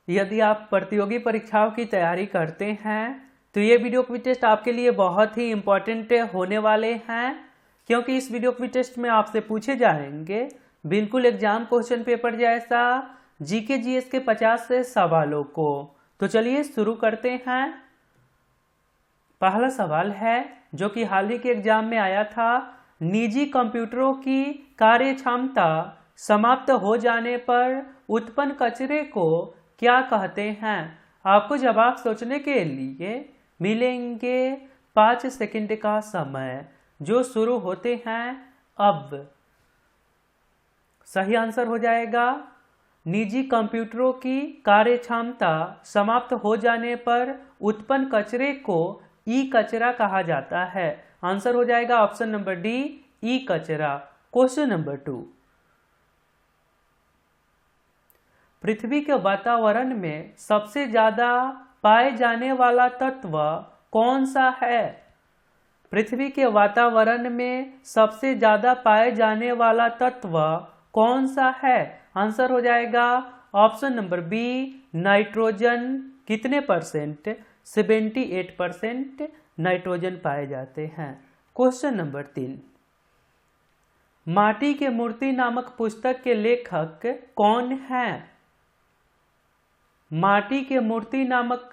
यदि आप प्रतियोगी परीक्षाओं की तैयारी करते हैं तो ये वीडियो क्विज टेस्ट आपके लिए बहुत ही इम्पोर्टेंट होने वाले हैं, क्योंकि इस वीडियो क्विज टेस्ट में आपसे पूछे जाएंगे बिल्कुल एग्जाम क्वेश्चन पेपर जैसा जीके जीएस के 50 से सवालों को। तो चलिए शुरू करते हैं। पहला सवाल है जो कि हाल ही के एग्जाम में आया था। निजी कंप्यूटरों की कार्य क्षमता समाप्त हो जाने पर उत्पन्न कचरे को क्या कहते हैं? आपको जवाब सोचने के लिए मिलेंगे 5 सेकंड का समय, जो शुरू होते हैं अब। सही आंसर हो जाएगा निजी कंप्यूटरों की कार्य क्षमता समाप्त हो जाने पर उत्पन्न कचरे को ई कचरा कहा जाता है। आंसर हो जाएगा ऑप्शन नंबर डी, ई कचरा। क्वेश्चन नंबर 2, पृथ्वी के वातावरण में सबसे ज्यादा पाए जाने वाला तत्व कौन सा है? पृथ्वी के वातावरण में सबसे ज्यादा पाए जाने वाला तत्व कौन सा है? आंसर हो जाएगा ऑप्शन नंबर बी, नाइट्रोजन। कितने परसेंट? 78% नाइट्रोजन पाए जाते हैं। क्वेश्चन नंबर 3, माटी के मूर्ति नामक पुस्तक के लेखक कौन हैं? माटी के मूर्ति नामक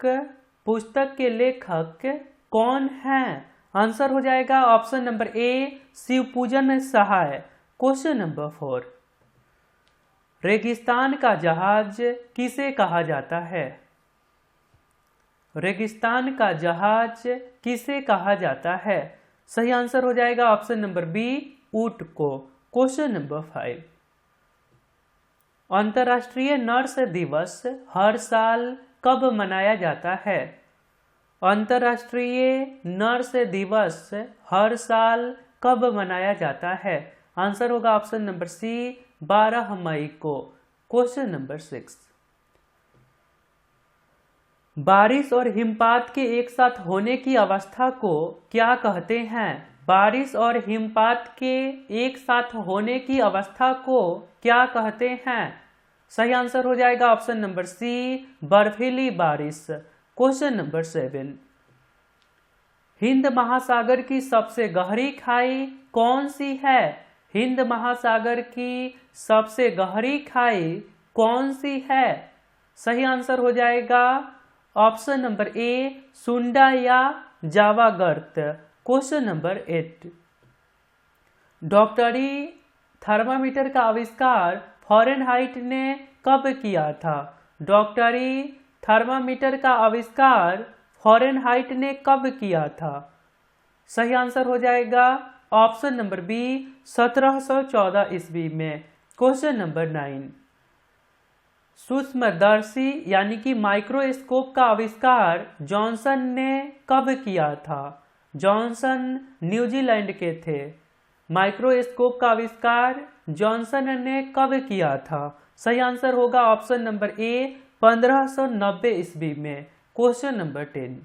पुस्तक के लेखक कौन हैं? आंसर हो जाएगा option number A, Shivpujan Sahay. Question number 4, रेगिस्तान का जहाज किसे कहा जाता है? रेगिस्तान का जहाज किसे कहा जाता है? सही आंसर हो जाएगा ऑप्शन नंबर बी, ऊंट को। क्वेश्चन नंबर 5, अंतर्राष्ट्रीय नर्स दिवस हर साल कब मनाया जाता है? अंतर्राष्ट्रीय नर्स दिवस हर साल कब मनाया जाता है? आंसर होगा ऑप्शन नंबर सी, 12 मई को। क्वेश्चन नंबर 6, बारिश और हिमपात के एक साथ होने की अवस्था को क्या कहते हैं? बारिश और हिमपात के एक साथ होने की अवस्था को क्या कहते हैं? सही आंसर हो जाएगा ऑप्शन नंबर सी, बर्फीली बारिश। क्वेश्चन नंबर 7, हिंद महासागर की सबसे गहरी खाई कौन सी है? हिंद महासागर की सबसे गहरी खाई कौन सी है? सही आंसर हो जाएगा ऑप्शन नंबर ए, सुंडा या जावा गर्त। क्वेश्चन नंबर 8, डॉक्टरी थर्मामीटर का आविष्कार फ़ारेनहाइट ने कब किया था? डॉक्टरी थर्मामीटर का आविष्कार फ़ारेनहाइट ने कब किया था? सही आंसर हो जाएगा ऑप्शन नंबर बी, 1714 ईस्वी में। क्वेश्चन नंबर 9, सूक्ष्मदर्शी यानी कि माइक्रोस्कोप का आविष्कार जॉनसन ने कब किया था? जॉनसन न्यूजीलैंड के थे। माइक्रोस्कोप का आविष्कार जॉनसन ने कब किया था? सही आंसर होगा ऑप्शन नंबर ए, 1590 ईस्वी में। क्वेश्चन नंबर 10,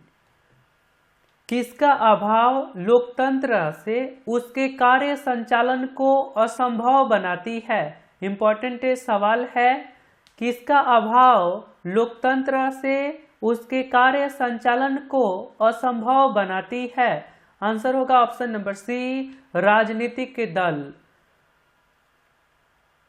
किसका अभाव लोकतंत्र से उसके कार्य संचालन को असंभव बनाती है? इंपॉर्टेंट सवाल है। किसका अभाव लोकतंत्र से उसके कार्य संचालन को असंभव बनाती है? आंसर होगा ऑप्शन नंबर सी, राजनीतिक दल।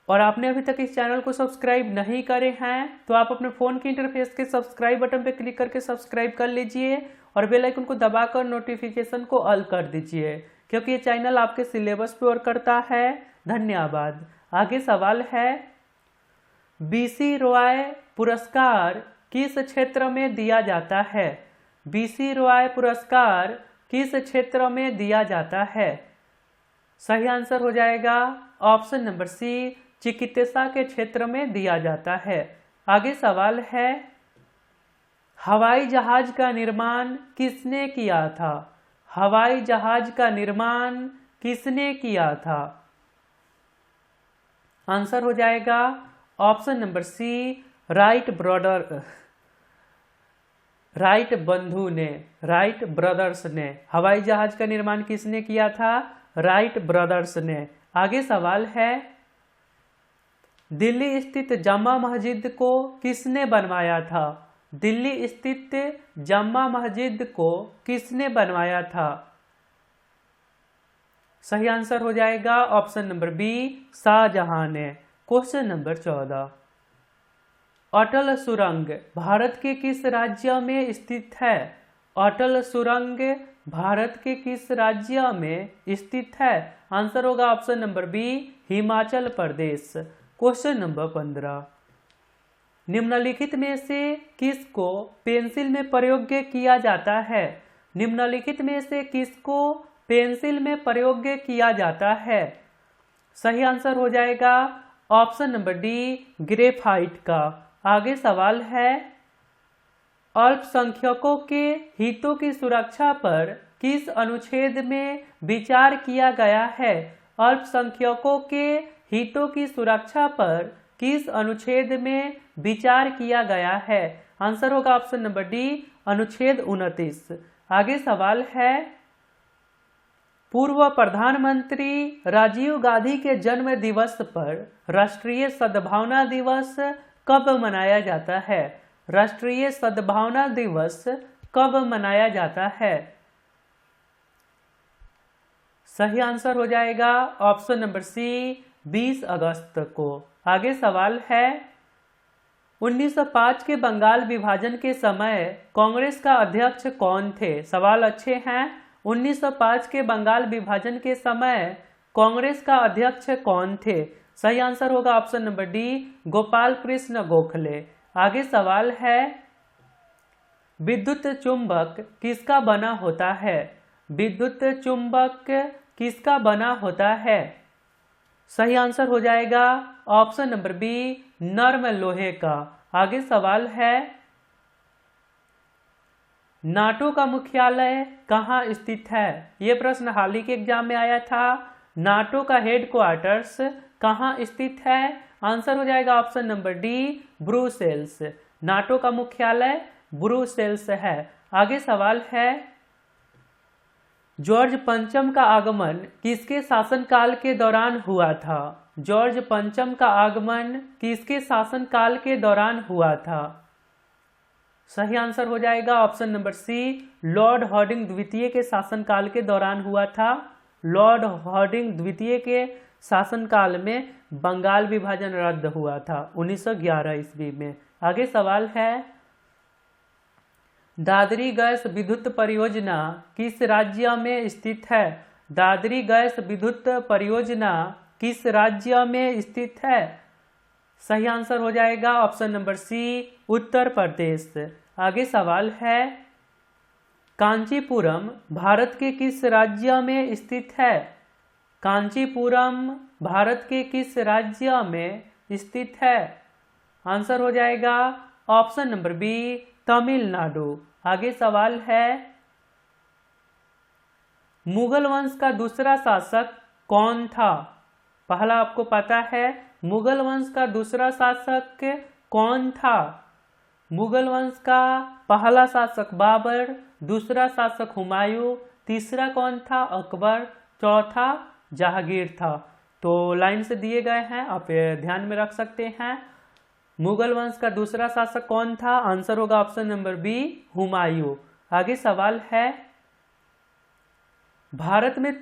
और आपने अभी तक इस चैनल को सब्सक्राइब नहीं करे हैं तो आप अपने फोन के इंटरफेस के सब्सक्राइब बटन पर क्लिक करके सब्सक्राइब कर लीजिए और बेल आइकन को दबाकर नोटिफिकेशन को ऑल कर दीजिए, क्योंकि ये चैनल आपके सिलेबस पे वर्क करता है। धन्यवाद। आगे सवाल है, बीसी रॉय पुरस्कार किस क्षेत्र में दिया जाता है? बीसी रॉय पुरस्कार किस क्षेत्र में दिया जाता है? सही आंसर हो जाएगा ऑप्शन नंबर सी, चिकित्सा के क्षेत्र में दिया जाता है। आगे सवाल है, हवाई जहाज का निर्माण किसने किया था? हवाई जहाज का निर्माण किसने किया था? आंसर हो जाएगा ऑप्शन नंबर सी, राइट बंधु ने, राइट ब्रदर्स ने। हवाई जहाज का निर्माण किसने किया था? राइट ब्रदर्स ने। आगे सवाल है, दिल्ली स्थित जामा मस्जिद को किसने बनवाया था? दिल्ली स्थित जामा मस्जिद को किसने बनवाया था? सही आंसर हो जाएगा ऑप्शन नंबर बी, शाहजहां ने। क्वेश्चन नंबर 14, अटल सुरंग भारत के किस राज्य में स्थित है? अटल सुरंग भारत के किस राज्य में स्थित है? आंसर होगा option number B, Himachal Pradesh. Question number 15, निम्नलिखित में से किसको पेंसिल में प्रयोग किया जाता है? निम्नलिखित में से किसको पेंसिल में प्रयोग किया जाता है? सही आंसर हो जाएगा ऑप्शन नंबर डी, ग्रेफाइट का। आगे सवाल है, अल्पसंख्यकों के हितों की सुरक्षा पर किस अनुच्छेद में विचार किया गया है? अल्पसंख्यकों के हितों की सुरक्षा पर किस अनुच्छेद में विचार किया गया है? आंसर होगा ऑप्शन नंबर डी, अनुच्छेद 29। आगे सवाल है, पूर्व प्रधानमंत्री राजीव गांधी के जन्म दिवस पर राष्ट्रीय सद्भावना दिवस कब मनाया जाता है? राष्ट्रीय सद्भावना दिवस कब मनाया जाता है? सही आंसर हो जाएगा ऑप्शन नंबर सी, 20 अगस्त को। आगे सवाल है, 1905 के बंगाल विभाजन के समय कांग्रेस का अध्यक्ष कौन थे? सवाल अच्छे हैं। 1905 के बंगाल विभाजन के समय कांग्रेस का अध्यक्ष कौन थे? सही आंसर होगा option number D, Gopal Krishna Gokhale. आगे सवाल है, विद्युत चुंबक किसका बना होता है? विद्युत चुंबक किसका बना होता है? सही आंसर हो जाएगा ऑप्शन नंबर बी, नर्म लोहे का। आगे सवाल है, नाटो का मुख्यालय कहाँ स्थित है? ये प्रश्न हाल ही के एग्जाम में आया था। नाटो का हेडक्वार्टर्स कहाँ स्थित है? आंसर हो जाएगा option number D, Brussels. NATO का मुख्यालय ब्रुसेल्स है। आगे सवाल है, जॉर्ज पंचम का आगमन किसके शासनकाल के दौरान हुआ था? जॉर्ज पंचम का आगमन किसके शासनकाल के दौरान हुआ था? सही आंसर हो जाएगा option number C, Lord Harding द्वितीय के शासनकाल के दौरान हुआ था। लॉर्ड हार्डिंग द्वितीय के शासनकाल में बंगाल विभाजन रद्द हुआ था 1911 ईस्वी में। आगे सवाल है, दादरी गैस विद्युत परियोजना किस राज्य में स्थित है? दादरी गैस विद्युत परियोजना किस राज्य में स्थित है? सही आंसर हो जाएगा ऑप्शन नंबर सी, उत्तर प्रदेश। आगे सवाल है, कांचीपुरम भारत के किस राज्य में स्थित है? कांचीपुरम भारत के किस राज्य में स्थित है? आंसर हो जाएगा ऑप्शन नंबर बी, तमिलनाडु। आगे सवाल है, मुगल वंश का दूसरा शासक कौन था? पहला आपको पता है, मुगल वंश का दूसरा शासक कौन था? मुगल वंश का पहला शासक बाबर, दूसरा शासक हुमायूं, तीसरा कौन था? अकबर, चौथा जहांगीर था। तो लाइन से दिए गए हैं, आप ध्यान में रख सकते हैं। मुगल वंश का दूसरा शासक कौन था? आंसर होगा ऑप्शन नंबर बी, हुमायूं। आगे सवाल है, भारत में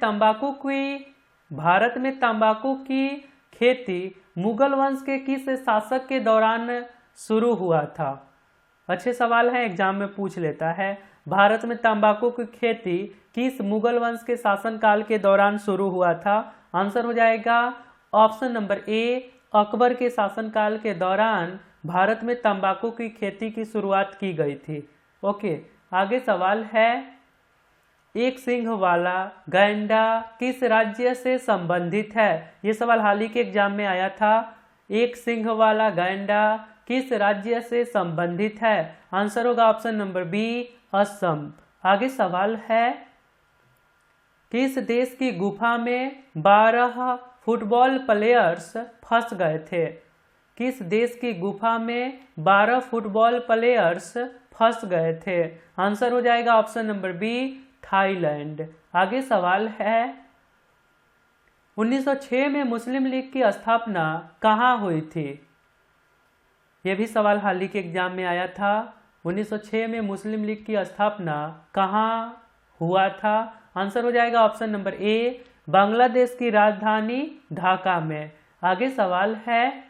तंबाकू की खेती मुगल वंश के किस शासक के दौरान शुरू हुआ था? अच्छे सवाल हैं, एग्जाम में पूछ लेता है। भारत में तंबाकू की खेती किस मुगल वंश के शासनकाल के दौरान शुरू हुआ था? आंसर हो जाएगा ऑप्शन नंबर ए, अकबर के शासनकाल के दौरान भारत में तंबाकू की खेती की शुरुआत की गई थी। ओके, आगे सवाल है, एक सिंह वाला गैंडा किस राज्य से संबंधित है? ये सवाल हाल ही के एग्जाम में आया था। एक सिंह वाला गैंडा किस राज्य से संबंधित है? आंसर होगा ऑप्शन नंबर बी, असम। आगे सवाल है, किस देश की गुफा में 12 फुटबॉल प्लेयर्स फंस गए थे? किस देश की गुफा में 12 फुटबॉल प्लेयर्स फंस गए थे? आंसर हो जाएगा ऑप्शन नंबर बी, थाईलैंड। आगे सवाल है, 1906 में मुस्लिम लीग की स्थापना कहाँ हुई थी? यह भी सवाल हाल ही के एग्जाम में आया था। 1906 में मुस्लिम लीग की स्थापना कहाँ हुआ था? आंसर हो जाएगा ऑप्शन नंबर ए, बांग्लादेश की राजधानी ढाका में। आगे सवाल है,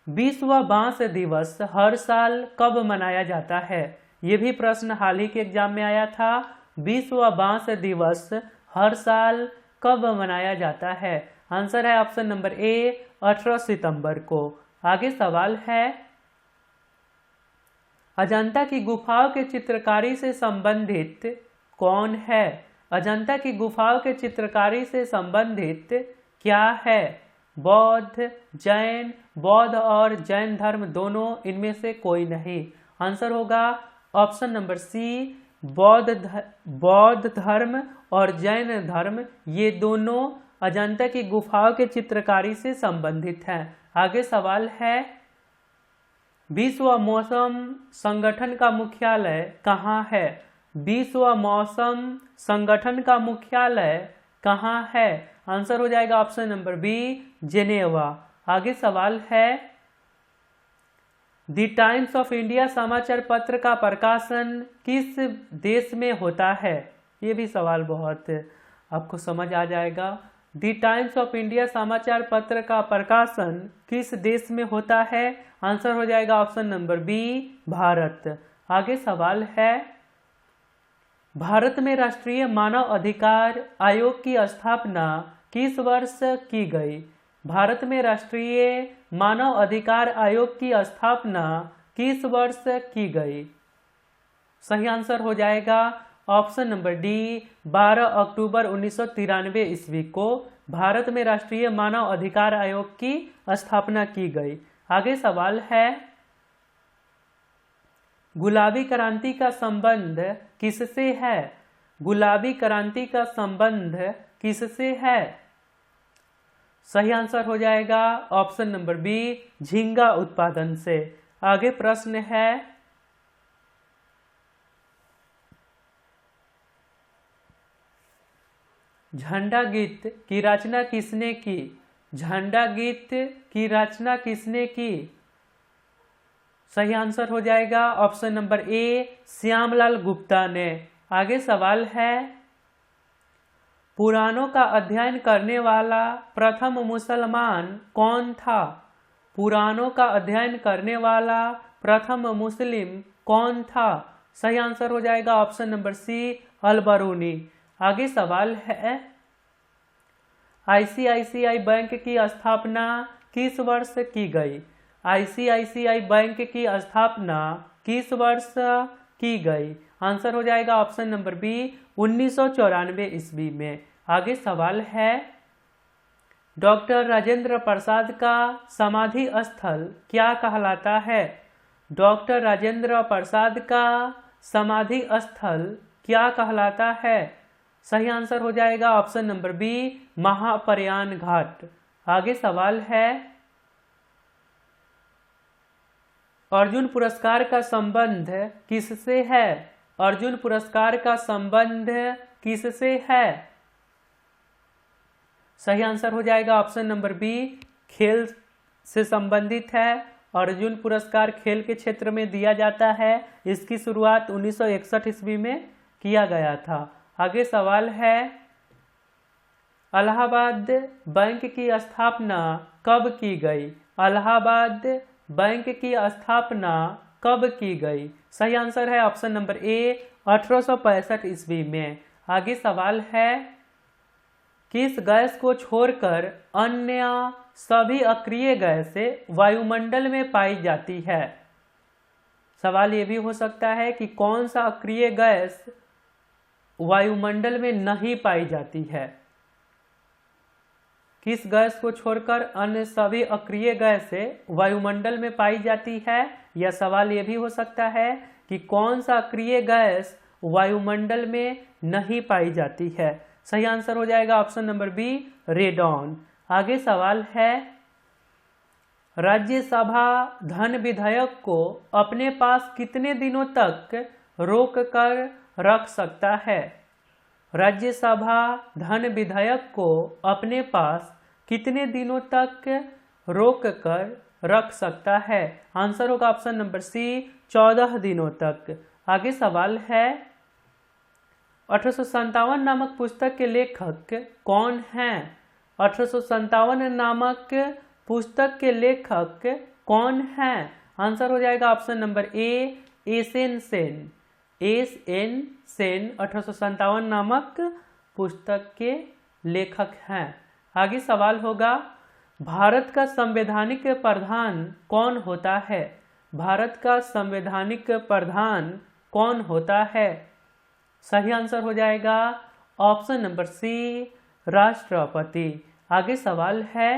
विश्व बांस दिवस हर साल कब मनाया जाता है? ये भी प्रश्न हाल ही के एग्जाम में आया था। विश्व बांस दिवस हर साल कब मनाया जाता है? आंसर है ऑप्शन नंबर ए, 18 सितंबर को। आगे सवाल है, अजंता की गुफाओं के चित्रकारी से संबंधित कौन है? अजंता की गुफाओं के चित्रकारी से संबंधित क्या है? बौद्ध, जैन, बौद्ध और जैन धर्म दोनों, इनमें से कोई नहीं। आंसर होगा ऑप्शन नंबर सी, बौद्ध धर्म और जैन धर्म, ये दोनों अजंता की गुफाओं के चित्रकारी से संबंधित हैं। आगे सवाल है, विश्व मौसम संगठन का मुख्यालय कहाँ है? विश्व मौसम संगठन का मुख्यालय कहाँ है? आंसर हो जाएगा ऑप्शन नंबर बी, जेनेवा। आगे सवाल है, द टाइम्स ऑफ इंडिया समाचार पत्र का प्रकाशन किस देश में होता है? ये भी सवाल बहुत आपको समझ आ जाएगा। द टाइम्स ऑफ इंडिया समाचार पत्र का प्रकाशन किस देश में होता है? आंसर हो जाएगा ऑप्शन नंबर बी, भारत। आगे सवाल है, भारत में राष्ट्रीय मानव अधिकार आयोग की स्थापना किस वर्ष की गई? भारत में राष्ट्रीय मानव अधिकार आयोग की स्थापना किस वर्ष की गई? सही आंसर हो जाएगा ऑप्शन नंबर डी, 12 अक्टूबर 1993 ईस्वी को भारत में राष्ट्रीय मानव अधिकार आयोग की स्थापना की गई। आगे सवाल है, गुलाबी क्रांति का संबंध किससे है? गुलाबी क्रांति का संबंध किससे है? सही आंसर हो जाएगा ऑप्शन नंबर बी, झींगा उत्पादन से। आगे प्रश्न है, झंडा गीत की रचना किसने की? झंडा गीत की रचना किसने की? सही आंसर हो जाएगा option number A, Shyamlal Gupta ने। आगे सवाल है, पुराणों का अध्ययन करने वाला प्रथम मुसलमान कौन था? पुराणों का अध्ययन करने वाला प्रथम मुस्लिम कौन था? सही आंसर हो जाएगा ऑप्शन नंबर सी, अल-बरूनी। आगे सवाल है, आईसीआईसीआई बैंक की स्थापना किस वर्ष की गई? आईसीआईसीआई बैंक की स्थापना किस वर्ष की गई? आंसर हो जाएगा ऑप्शन नंबर बी, 1994 ईस्वी में। आगे सवाल है, डॉक्टर राजेंद्र प्रसाद का समाधि स्थल क्या कहलाता है? डॉक्टर राजेंद्र प्रसाद का समाधि स्थल क्या कहलाता है? सही आंसर हो जाएगा ऑप्शन नंबर बी, महाप्रयाण घाट। आगे सवाल है, अर्जुन पुरस्कार का संबंध किससे है? अर्जुन पुरस्कार का संबंध किससे है? सही आंसर हो जाएगा ऑप्शन नंबर बी, खेल से संबंधित है। अर्जुन पुरस्कार खेल के क्षेत्र में दिया जाता है। इसकी शुरुआत 1961 ईस्वी में किया गया था। आगे सवाल है, इलाहाबाद बैंक की स्थापना कब की गई? इलाहाबाद बैंक की स्थापना कब की गई? सही आंसर है ऑप्शन नंबर ए, 1865 ईस्वी में। आगे सवाल है, किस गैस को छोड़कर अन्य सभी अक्रिय गैसें वायुमंडल में पाई जाती है? सवाल ये भी हो सकता है कि कौन सा अक्रिय गैस वायुमंडल में नहीं पाई जाती है। किस गैस को छोड़कर अन्य सभी अक्रिय गैसें वायुमंडल में पाई जाती है? यह सवाल ये भी हो सकता है कि कौन सा अक्रिय गैस वायुमंडल में नहीं पाई जाती है। सही आंसर हो जाएगा ऑप्शन नंबर बी, रेडॉन। आगे सवाल है, राज्यसभा धन विधेयक को अपने पास कितने दिनों तक रोक कर रख सकता है? राज्यसभा धन विधेयक को अपने पास कितने दिनों तक रोक कर रख सकता है? आंसर होगा ऑप्शन नंबर सी 14 दिनों तक। आगे सवाल है 1857 नामक पुस्तक के लेखक कौन हैं? 1857 नामक पुस्तक के लेखक कौन हैं? आंसर हो जाएगा option number A SN. Sen. SN. Sen 1857 नामक पुस्तक के लेखक हैं। आगे सवाल होगा भारत का संवैधानिक प्रधान कौन होता है? भारत का संवैधानिक प्रधान कौन होता है? सही आंसर हो जाएगा ऑप्शन नंबर सी राष्ट्रपति। आगे सवाल है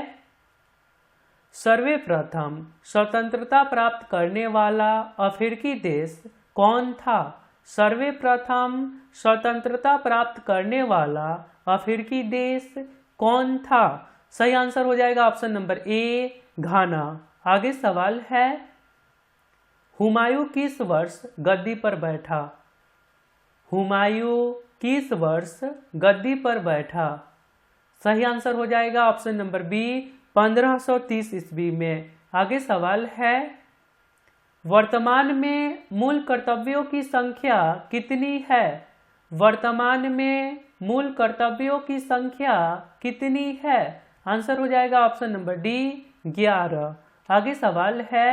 सर्वप्रथम स्वतंत्रता प्राप्त करने वाला अफ्रीकी देश कौन था? सर्वप्रथम स्वतंत्रता प्राप्त करने वाला अफ्रीकी देश कौन था? सही आंसर हो जाएगा ऑप्शन नंबर ए घाना। आगे सवाल है हुमायूं किस वर्ष गद्दी पर बैठा? हुमायूं किस वर्ष गद्दी पर बैठा? सही आंसर हो जाएगा ऑप्शन नंबर बी 1530 ईस्वी में। आगे सवाल है वर्तमान में मूल कर्तव्यों की संख्या कितनी है? वर्तमान में मूल कर्तव्यों की संख्या कितनी है? आंसर हो जाएगा ऑप्शन नंबर डी 11। आगे सवाल है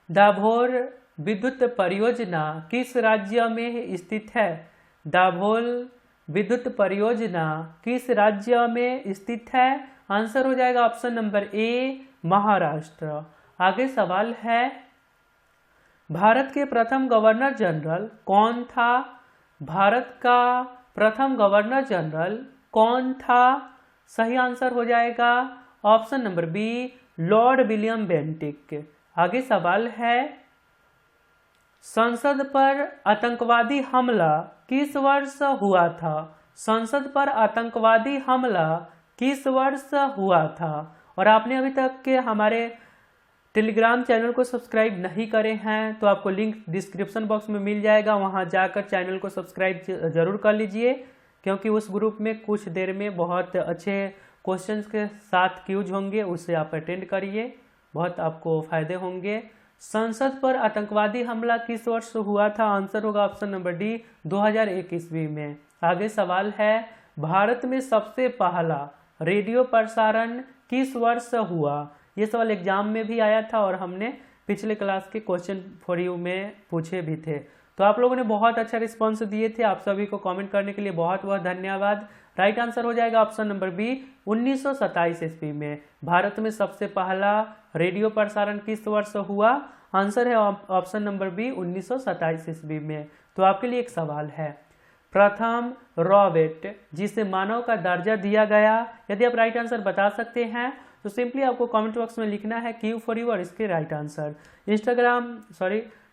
दाभोल विद्युत परियोजना किस राज्य में स्थित है? दाभोल विद्युत परियोजना किस राज्य में स्थित है? आंसर हो जाएगा ऑप्शन नंबर ए महाराष्ट्र। आगे सवाल है भारत के प्रथम गवर्नर जनरल कौन था? भारत का प्रथम गवर्नर जनरल कौन था? सही आंसर हो जाएगा option number B Lord William Bentinck. आगे सवाल है संसद पर आतंकवादी हमला किस वर्ष हुआ था? संसद पर आतंकवादी हमला किस वर्ष हुआ था? और आपने अभी तक के हमारे टेलीग्राम चैनल को सब्सक्राइब नहीं करे हैं तो आपको लिंक डिस्क्रिप्शन बॉक्स में मिल जाएगा, वहां जाकर चैनल को सब्सक्राइब जरूर कर लीजिए, क्योंकि उस ग्रुप में कुछ देर में बहुत अच्छे क्वेश्चंस के साथ क्यूज होंगे, उससे आप अटेंड करिए, बहुत आपको फायदे होंगे। संसद पर आतंकवादी हमला किस वर्ष हुआ था? आंसर होगा ऑप्शन नंबर डी 2001 ईस्वी में। आगे सवाल है भारत में सबसे पहला रेडियो प्रसारण किस वर्ष हुआ? ये सवाल एग्जाम में भी आया था और हमने पिछले क्लास के क्वेश्चन फॉर यू में पूछे भी थे। तो आप लोगों ने बहुत अच्छा रिस्पॉन्स दिए थे, आप सभी को कमेंट करने के लिए बहुत बहुत धन्यवाद। राइट आंसर हो जाएगा ऑप्शन नंबर बी 1927 ईस्वी में भारत में सबसे पहला रेडियो प्रसारण किस वर्ष हुआ? आंसर है ऑप्शन नंबर बी 1927 ईस्वी में। तो आपके लिए एक सवाल है प्रथम रॉबर्ट जिसे मानव का दर्जा दिया गया, यदि आप राइट आंसर बता सकते हैं तो सिंपली आपको कमेंट बॉक्स में लिखना है क्यू फॉर यू और इसके राइट आंसर।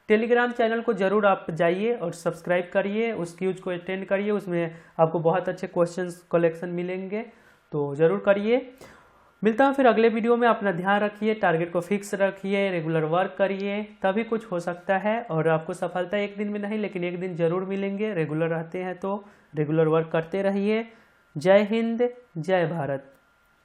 टेलीग्राम चैनल को जरूर आप जाइए और सब्सक्राइब करिए, उस क्यूज को अटेंड करिए, उसमें आपको बहुत अच्छे क्वेश्चंस कलेक्शन मिलेंगे, तो ज़रूर करिए। मिलता हूँ फिर अगले वीडियो में। अपना ध्यान रखिए, टारगेट को फिक्स रखिए, रेगुलर वर्क करिए, तभी कुछ हो सकता है। और आपको सफलता एक दिन में नहीं लेकिन एक दिन जरूर मिलेंगे। रेगुलर रहते हैं तो रेगुलर वर्क करते रहिए। जय हिंद, जय भारत।